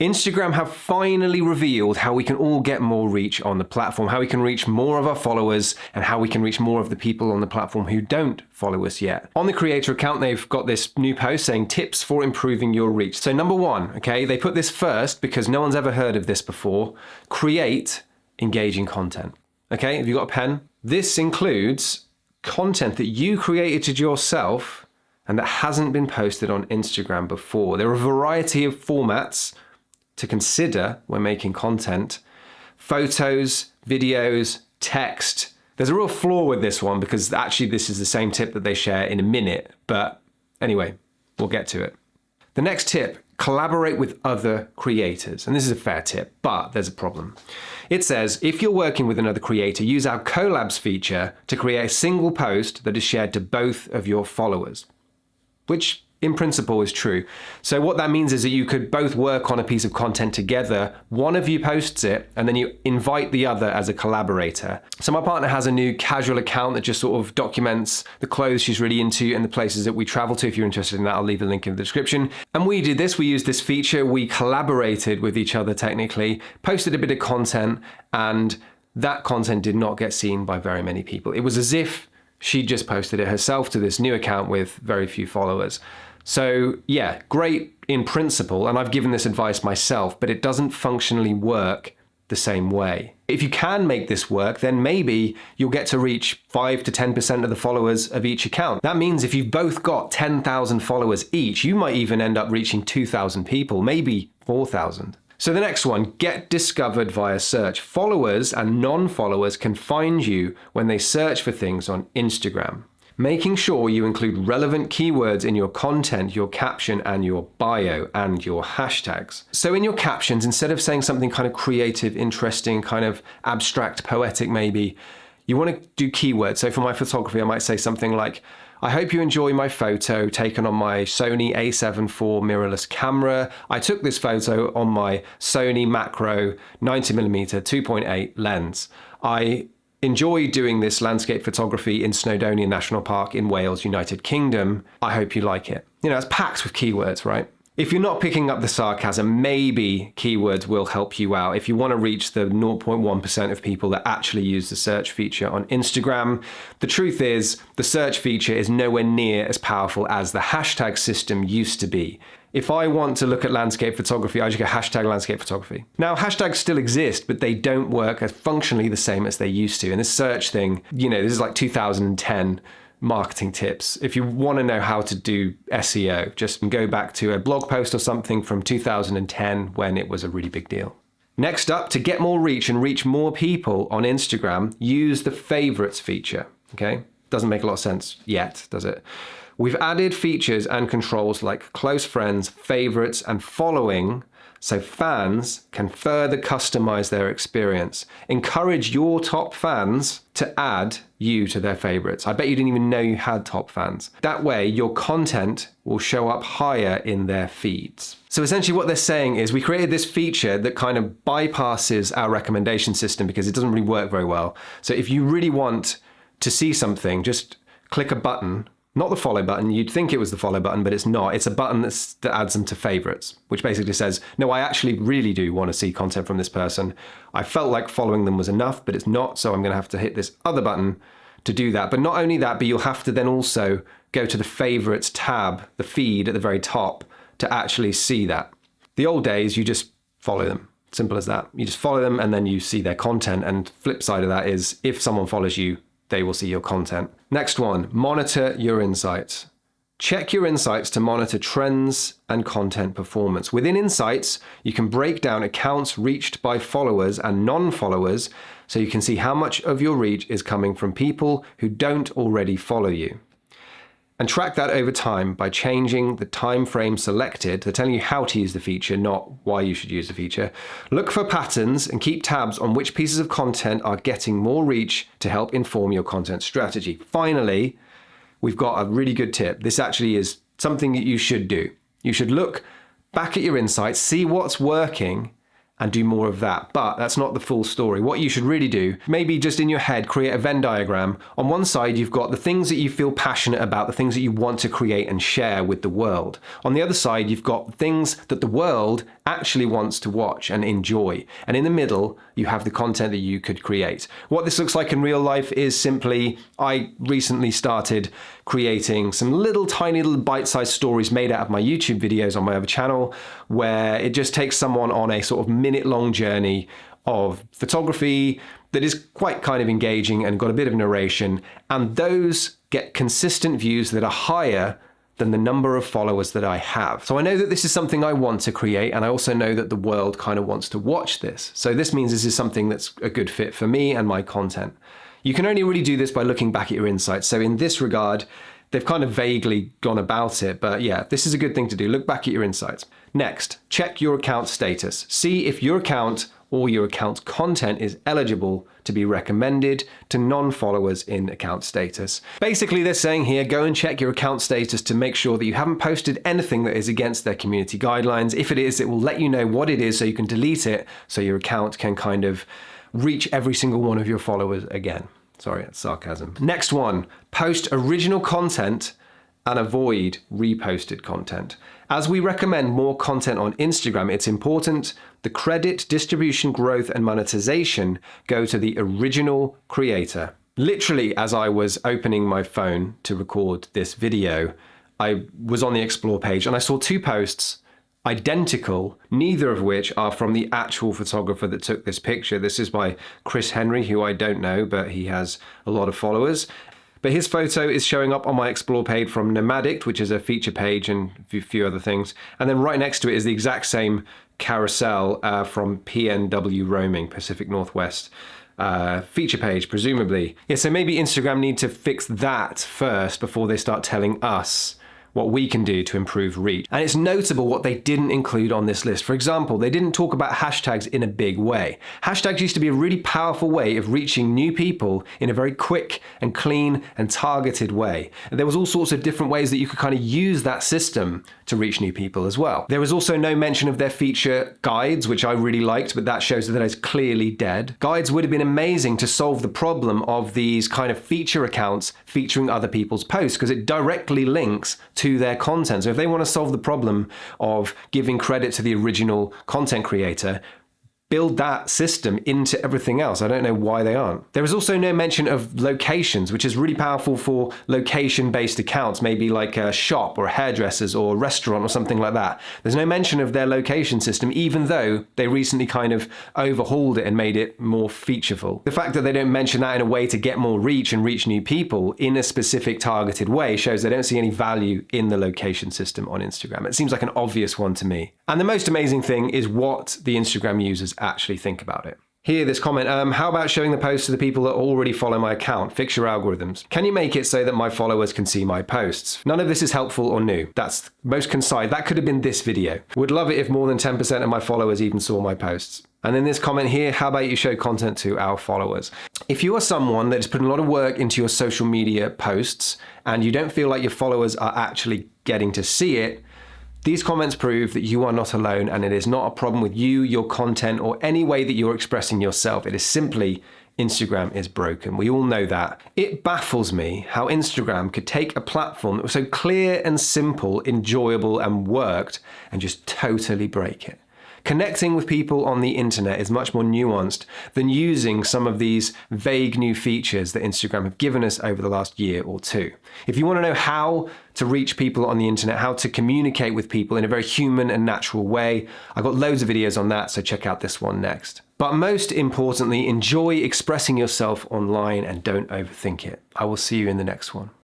Instagram have finally revealed how we can all get more reach on the platform, how we can reach more of our followers, and how we can reach more of the people on the platform who don't follow us yet. On the creator account, they've got this new post saying tips for improving your reach. So number one, okay, they put this first because no one's ever heard of this before. Create engaging content. Okay, have you got a pen? This includes content that you created yourself and that hasn't been posted on Instagram before. There are a variety of formats to consider when making content. Photos, videos, text. There's a real flaw with this one because actually this is the same tip that they share in a minute. But anyway, we'll get to it. The next tip, collaborate with other creators. And this is a fair tip, but there's a problem. It says, if you're working with another creator, use our collabs feature to create a single post that is shared to both of your followers, which in principle is true. So what that means is that you could both work on a piece of content together. One of you posts it and then you invite the other as a collaborator. So my partner has a new casual account that just sort of documents the clothes she's really into and the places that we travel to. If you're interested in that, I'll leave a link in the description. And we did this, we used this feature, we collaborated with each other technically, posted a bit of content, and that content did not get seen by very many people. It was as if she just posted it herself to this new account with very few followers. So yeah, great in principle, and I've given this advice myself, but it doesn't functionally work the same way. If you can make this work, then maybe you'll get to reach 5 to 10% of the followers of each account. That means if you've both got 10,000 followers each, you might even end up reaching 2,000 people, maybe 4,000. So the next one, get discovered via search. Followers and non-followers can find you when they search for things on Instagram. Making sure you include relevant keywords in your content, your caption, and your bio, and your hashtags. So in your captions, instead of saying something kind of creative, interesting, kind of abstract, poetic maybe, you want to do keywords. So for my photography, I might say something like, I hope you enjoy my photo taken on my Sony a7 IV mirrorless camera. I took this photo on my Sony macro 90mm 2.8 lens. I enjoy doing this landscape photography in Snowdonia National Park in Wales, United Kingdom. I hope you like it. You know, it's packed with keywords, right? If you're not picking up the sarcasm, maybe keywords will help you out. If you want to reach the 0.1% of people that actually use the search feature on Instagram, the truth is the search feature is nowhere near as powerful as the hashtag system used to be. If I want to look at landscape photography, I just go hashtag landscape photography. Now, hashtags still exist, but they don't work as functionally the same as they used to. And this search thing, you know, this is like 2010 marketing tips. If you want to know how to do SEO, just go back to a blog post or something from 2010 when it was a really big deal. Next up, to get more reach and reach more people on Instagram, use the favorites feature, okay? Doesn't make a lot of sense yet, does it? We've added features and controls like close friends, favorites, and following, so fans can further customize their experience. Encourage your top fans to add you to their favorites. I bet you didn't even know you had top fans. That way, your content will show up higher in their feeds. So essentially what they're saying is we created this feature that kind of bypasses our recommendation system because it doesn't really work very well. So if you really want to see something, just click a button. Not the follow button. You'd think it was the follow button, but it's not. It's a button that adds them to favorites, which basically says, no, I actually really do want to see content from this person. I felt like following them was enough, but it's not. So I'm going to have to hit this other button to do that. But not only that, but you'll have to then also go to the favorites tab, the feed at the very top, to actually see that. The old days, you just follow them. Simple as that. You just follow them and then you see their content. And flip side of that is if someone follows you, they will see your content. Next one, monitor your insights. Check your insights to monitor trends and content performance. Within insights, you can break down accounts reached by followers and non-followers so you can see how much of your reach is coming from people who don't already follow you. And track that over time by changing the time frame selected. They're telling you how to use the feature, not why you should use the feature. Look for patterns and keep tabs on which pieces of content are getting more reach to help inform your content strategy. Finally, we've got a really good tip. This actually is something that you should do. You should look back at your insights, see what's working, and do more of that. But that's not the full story. What you should really do, maybe just in your head, create a Venn diagram. On one side, you've got the things that you feel passionate about, the things that you want to create and share with the world. On the other side, you've got things that the world actually wants to watch and enjoy. And in the middle, you have the content that you could create. What this looks like in real life is simply, I recently started creating some tiny little bite-sized stories made out of my YouTube videos on my other channel, where it just takes someone on a sort of minute-long journey of photography that is quite kind of engaging and got a bit of narration, and those get consistent views that are higher than the number of followers that I have. So I know that this is something I want to create, and I also know that the world kind of wants to watch this. So this means this is something that's a good fit for me and my content. You can only really do this by looking back at your insights. So in this regard, they've kind of vaguely gone about it, but yeah, this is a good thing to do. Look back at your insights. Next, check your account status. See if your account or your account's content is eligible to be recommended to non-followers in account status. Basically, they're saying here, go and check your account status to make sure that you haven't posted anything that is against their community guidelines. If it is, it will let you know what it is so you can delete it, so your account can kind of reach every single one of your followers again. Sorry, that's sarcasm. Next one, post original content and avoid reposted content. As we recommend more content on Instagram, it's important the credit, distribution, growth, and monetization go to the original creator. Literally, as I was opening my phone to record this video, I was on the Explore page and I saw two posts, identical, neither of which are from the actual photographer that took this picture. This is by Chris Henry, who I don't know, but he has a lot of followers. But his photo is showing up on my Explore page from Nomadic, which is a feature page and a few other things. And then right next to it is the exact same carousel from PNW Roaming, Pacific Northwest. Feature page, presumably. Yeah, so maybe Instagram need to fix that first before they start telling us what we can do to improve reach. And it's notable what they didn't include on this list. For example, they didn't talk about hashtags in a big way. Hashtags used to be a really powerful way of reaching new people in a very quick and clean and targeted way. And there was all sorts of different ways that you could kind of use that system to reach new people as well. There was also no mention of their feature guides, which I really liked, but that shows that that is clearly dead. Guides would have been amazing to solve the problem of these kind of feature accounts featuring other people's posts, because it directly links to their content. So if they want to solve the problem of giving credit to the original content creator, build that system into everything else. I don't know why they aren't. There is also no mention of locations, which is really powerful for location-based accounts, maybe like a shop or hairdressers or a restaurant or something like that. There's no mention of their location system, even though they recently kind of overhauled it and made it more featureful. The fact that they don't mention that in a way to get more reach and reach new people in a specific targeted way shows they don't see any value in the location system on Instagram. It seems like an obvious one to me. And the most amazing thing is what the Instagram users actually think about it. Here, this comment, how about showing the posts to the people that already follow my account? Fix your algorithms. Can you make it so that my followers can see my posts? None of this is helpful or new. That's most concise. That could have been this video. Would love it if more than 10% of my followers even saw my posts. And then this comment here, how about you show content to our followers? If you are someone that is putting a lot of work into your social media posts and you don't feel like your followers are actually getting to see it, these comments prove that you are not alone, and it is not a problem with you, your content, or any way that you're expressing yourself. It is simply Instagram is broken. We all know that. It baffles me how Instagram could take a platform that was so clear and simple, enjoyable, and worked, and just totally break it. Connecting with people on the internet is much more nuanced than using some of these vague new features that Instagram have given us over the last year or two. If you want to know how to reach people on the internet, how to communicate with people in a very human and natural way, I've got loads of videos on that, so check out this one next. But most importantly, enjoy expressing yourself online and don't overthink it. I will see you in the next one.